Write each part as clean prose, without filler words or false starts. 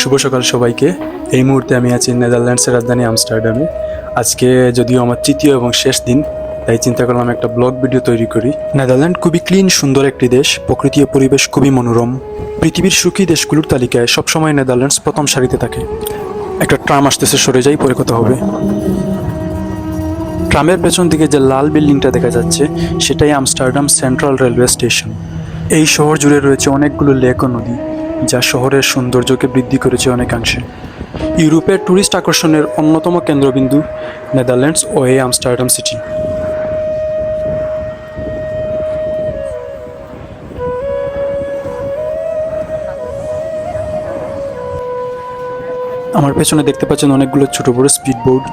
শুভ সকাল সবাইকে। এই মুহূর্তে আমি আছি নেদারল্যান্ডসের রাজধানী আমস্টারডামে। আজকে যদিও আমার তৃতীয় এবং শেষ দিন, তাই চিন্তা করলাম একটা ব্লগ ভিডিও তৈরি করি। নেদারল্যান্ড খুবই ক্লিন, সুন্দর একটি দেশ। প্রকৃতি ও পরিবেশ খুবই মনোরম। পৃথিবীর সুখী দেশগুলোর তালিকায় সবসময় নেদারল্যান্ডস প্রথম সারিতে থাকে। একটা ট্রাম আসতেছে, সরে যাই, পরে কথা হবে। ট্রামের পেছন দিকে যে লাল বিল্ডিংটা দেখা যাচ্ছে সেটাই আমস্টারডাম সেন্ট্রাল রেলওয়ে স্টেশন। এই শহর জুড়ে রয়েছে অনেকগুলো লেক ও নদী, যা শহরের সৌন্দর্যকে বৃদ্ধি করেছে অনেকাংশে। ইউরোপের ট্যুরিস্ট আকর্ষণের অন্যতম কেন্দ্রবিন্দু নেদারল্যান্ডস ও এই আমস্টারডাম সিটি। আমার পেছনে দেখতে পাচ্ছেন অনেকগুলো ছোট বড় স্পিড বোর্ড।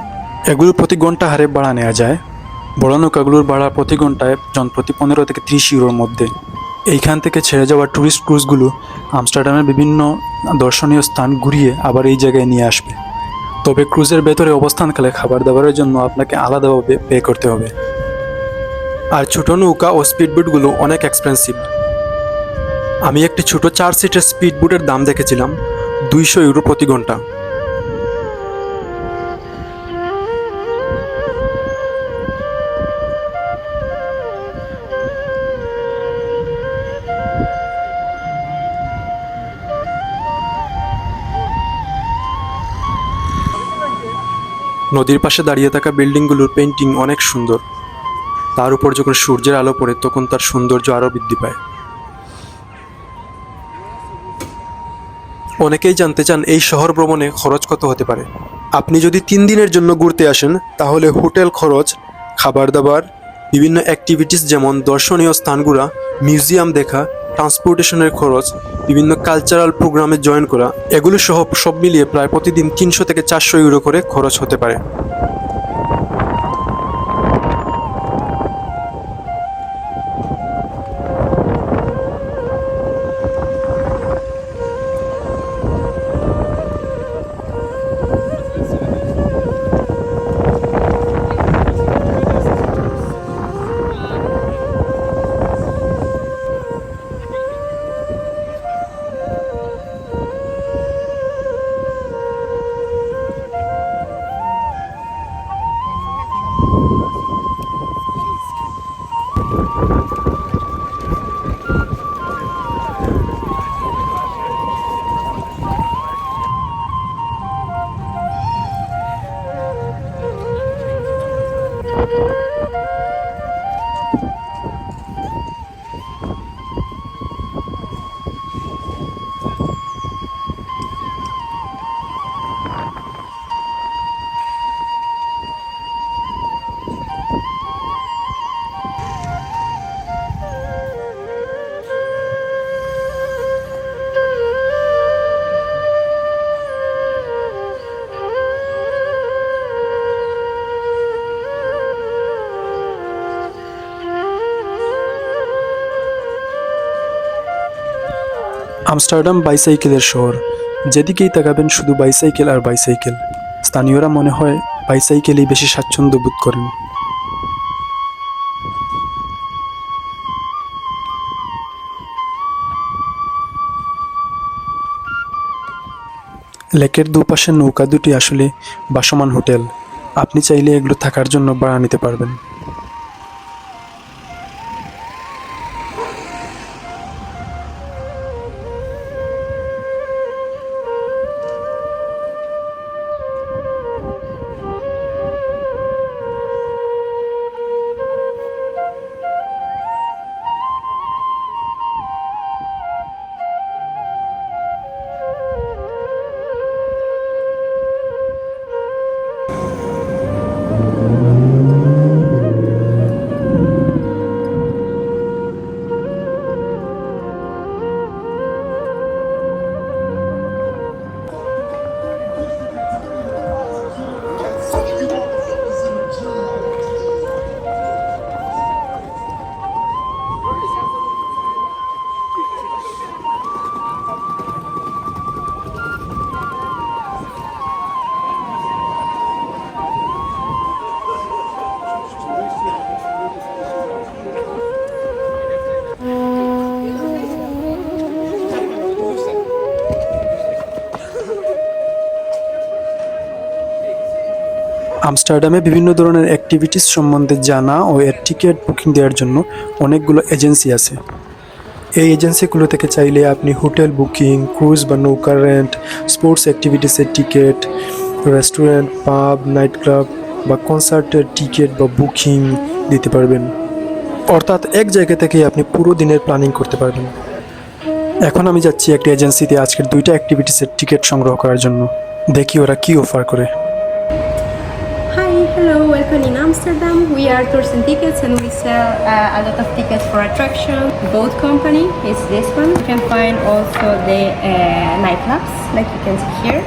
এগুলো প্রতি ঘন্টা হারে ভাড়া নেওয়া যায়। বড় নৌকাগুলোর ভাড়া প্রতি ঘন্টায় জনপ্রতি 15 থেকে 30 ইউরোর মধ্যে। এইখান থেকে ছেড়ে যাওয়া ট্যুরিস্ট ক্রুজগুলো আমস্টারডামের বিভিন্ন দর্শনীয় স্থান ঘুরিয়ে আবার এই জায়গায় নিয়ে আসবে। তবে ক্রুজের ভেতরে অবস্থানকালে খাবার দাবারের জন্য আপনাকে আলাদাভাবে পে করতে হবে। আর ছোট নৌকা ও স্পিডবোটগুলো অনেক এক্সপেন্সিভ। আমি একটি ছোট 4 সিটের স্পিডবোটের দাম দেখেছিলাম 200 ইউরো প্রতি ঘন্টা। নদীর পাশে দাঁড়িয়ে থাকা বিল্ডিংগুলোর পেইন্টিং অনেক সুন্দর। তার উপর যখন সূর্যের আলো পড়ে তখন তার সৌন্দর্য আরও বৃদ্ধি পায়। অনেকেই জানতে চান এই শহর ভ্রমণে খরচ কত হতে পারে। আপনি যদি 3 দিনের জন্য ঘুরতে আসেন তাহলে হোটেল খরচ, খাবার দাবার, বিভিন্ন অ্যাক্টিভিটিস যেমন দর্শনীয় স্থানগুলো, মিউজিয়াম দেখা, ট্রান্সপোর্টেশনের খরচ, বিভিন্ন কালচারাল প্রোগ্রামে জয়েন করা, এগুলো সহ সব মিলিয়ে প্রায় প্রতিদিন 300 থেকে 400 ইউরো করে খরচ হতে পারে। আমস্টারডাম বাইসাইকেলের শহর। যেদিকেই তাকাবেন শুধু বাইসাইকেল আর বাইসাইকেল। স্থানীয়রা মনে হয় বাইসাইকেলেই বেশি স্বাচ্ছন্দ্য বোধ করেন। লেকের দুপাশের নৌকা দুটি আসলে ভাসমান হোটেল। আপনি চাইলে এগুলো থাকার জন্য ভাড়া নিতে পারবেন। আমস্টারডামে বিভিন্ন ধরনের অ্যাক্টিভিটিস সম্বন্ধে জানা ও এর টিকিট বুকিং দেওয়ার জন্য অনেকগুলো এজেন্সি আছে। এই এজেন্সিগুলো থেকে চাইলে আপনি হোটেল বুকিং, ক্রুজ বা নৌকার রেন্ট, স্পোর্টস অ্যাক্টিভিটিসের টিকিট, রেস্টুরেন্ট, পাব, নাইট ক্লাব বা কনসার্টের টিকিট বা বুকিং দিতে পারবেন। অর্থাৎ এক জায়গা থেকেই আপনি পুরো দিনের প্ল্যানিং করতে পারবেন। এখন আমি যাচ্ছি একটি এজেন্সিতে আজকের 2টা অ্যাক্টিভিটিসের টিকিট সংগ্রহ করার জন্য। দেখি ওরা কি অফার করে। Hi, hello, welcome in Amsterdam. We are Tours and Tickets and we sell a lot of tickets for attraction. Both company is this one. You can find also the nightclubs, like you can see here.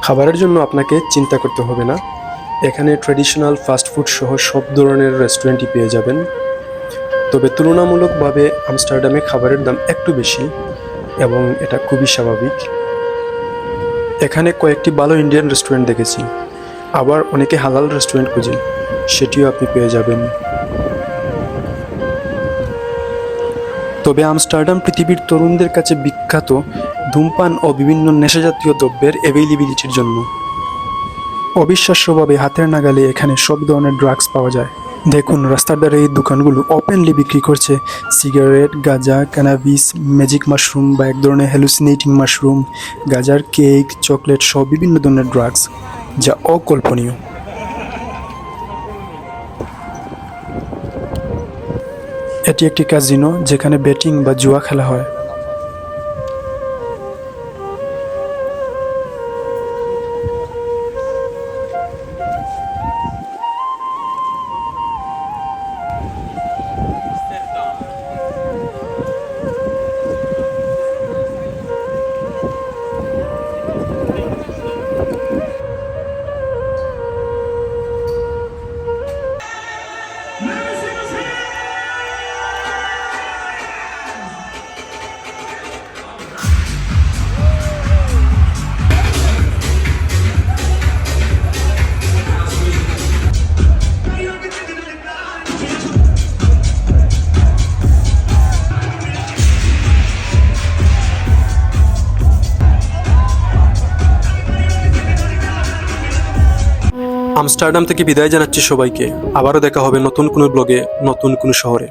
খাবারের জন্য আপনাকে চিন্তা করতে হবে না, এখানে traditional fast food সহ সব ধরনের রেস্টুরেন্টই পেয়ে যাবেন। তবে তুলনামূলকভাবে আমস্টারডামে খাবারের দাম একটু বেশি এবং এটা খুবই স্বাভাবিক। এখানে কয়েকটি ভালো ইন্ডিয়ান রেস্টুরেন্ট দেখেছি, আবার অনেকে হালাল রেস্টুরেন্ট খুঁজে, সেটিও আপনি পেয়ে যাবেন। তবে আমস্টারডাম পৃথিবীর তরুণদের কাছে বিখ্যাত ধূমপান ও বিভিন্ন নেশাজাতীয় দ্রব্যের অ্যাভেইলেবিলিটির জন্য। অবিশ্বাস্যভাবে হাতের নাগালে এখানে সব ধরনের ড্রাগস পাওয়া যায়। দেখুন, রাস্তার ধারে এই দোকানগুলো ওপেনলি বিক্রি করছে সিগারেট, গাঁজা, ক্যানাবিস, ম্যাজিক মাশরুম বা এক ধরনের হ্যালুসিনেটিং মাশরুম, গাঁজার কেক, চকলেট সহ বিভিন্ন ধরনের ড্রাগস, যা অকল্পনীয়। এটি একটি ক্যাসিনো যেখানে বেটিং বা জুয়া খেলা হয়। আমস্টারডাম থেকে বিদায় জানাচ্ছি সবাইকে। আবারও দেখা হবে নতুন কোনো ব্লগে, নতুন কোনো শহরে।